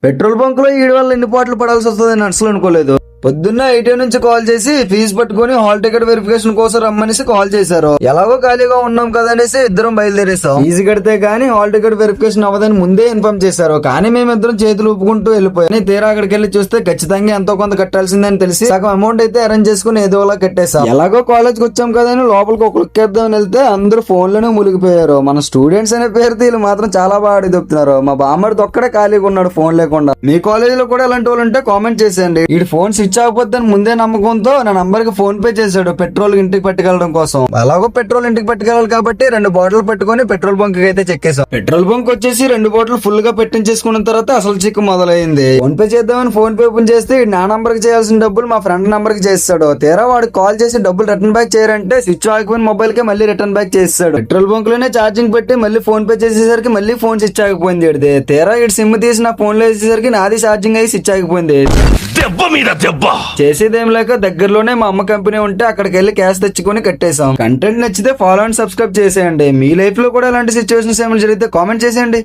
Petrol bunk లో ఈడి వల్ల ఎన్ని పాటలు పడాల్సి వస్తుందని అసలు అనుకోలేదు. పొద్దున్న 8 నుంచి కాల్ చేసి ఫీజు పట్టుకుని హాల్ టికెట్ వెరిఫికేషన్ కోసం రమ్మనేసి కాల్ చేశారు. ఎలాగో ఖాళీగా ఉన్నాం కదా అనేసి ఇద్దరం బయలుదేరేసాం. ఫీజు కడితే గానీ హాల్ టికెట్ వెరిఫికేషన్ అవ్వదని ముందే ఇన్ఫార్మ్ చేశారు. కానీ మేమిద్దరం చేతులు ఊపుకుంటూ వెళ్ళిపోయాం. తీరా అక్కడికి వెళ్ళి చూస్తే ఖచ్చితంగా ఎంతో కొంత కట్టాల్సిందని తెలిసి సగం అమౌంట్ అయితే అరేంజ్ చేసుకుని ఏదోలా కట్టేసాం. ఎలాగో కాలేజ్కి వచ్చాం కదా అని లోపలికి ఒక లుక్ వేద్దామని వెళ్తే అందరూ ఫోన్ లోనే మునిగిపోయారు. మన స్టూడెంట్స్ అనే పేరుతో వీళ్ళు మాత్రం చాలా బాగా అడిగిపోతున్నారు. మా బామ్మడితో ఒక్కడే ఖాళీగా ఉన్నాడు ఫోన్ లేకుండా. మీ కాలేజ్ లో కూడా ఇలాంటి వాళ్ళు ఉంటే కామెంట్ చేసేయండి. ఈ ఫోన్ స్విచ్ ఆగిపోతే ముందే నమ్మకంతో నా నంబర్ కి ఫోన్ పే చేశాడు పెట్రోల్ ఇంటికి పట్టుకెళ్ళడం కోసం. అలాగో పెట్రోల్ ఇంటికి పట్టుకెళ్ళాలి కాబట్టి 2 బాటిల్ పట్టుకుని పెట్రోల్ బంక్ కి అయితే చెక్కేసాం. పెట్రోల్ బంక్ వచ్చేసి 2 బాటిల్ ఫుల్ గా పెట్టించేసుకున్న తర్వాత అసలు చిక్కు మొదలైంది. ఫోన్ పే చేద్దామని ఫోన్ పే ఓపెన్ చేస్తే నా నంబర్ కి చేయాల్సిన డబ్బులు మా ఫ్రెండ్ నంబర్ కి చేస్తాడు. తీరా వాడికి కాల్ చేసి డబ్బులు రిటర్న్ బ్యాక్ చేయాలంటే స్విచ్ ఆగిపోయిన మొబైల్ కి మళ్ళీ రిటర్న్ బ్యాక్ చేస్తాడు. పెట్రోల్ బంక్ లోనే ఛార్జింగ్ పెట్టి మళ్ళీ ఫోన్ పే చేసేసరికి మళ్ళీ ఫోన్ స్విచ్ ఆగిపోయింది. తీరా ఇటు సిమ్ తీసి నా ఫోన్ లో వేసేసరికి నాది ఛార్జింగ్ అయ్యి స్విచ్ ఆగిపోయింది. చేసేదేం లేక దగ్గరలోనే మా అమ్మ కంపెనీ ఉంటే అక్కడికి వెళ్ళి క్యాష్ తెచ్చుకొని కట్టేసాం. కంటెంట్ నచ్చితే ఫాలో అండ్ సబ్స్క్రైబ్ చేసేయండి. మీ లైఫ్ లో కూడా ఇలాంటి సిచ్యువేషన్స్ ఏమైనా జరిగితే కామెంట్ చేసేయండి.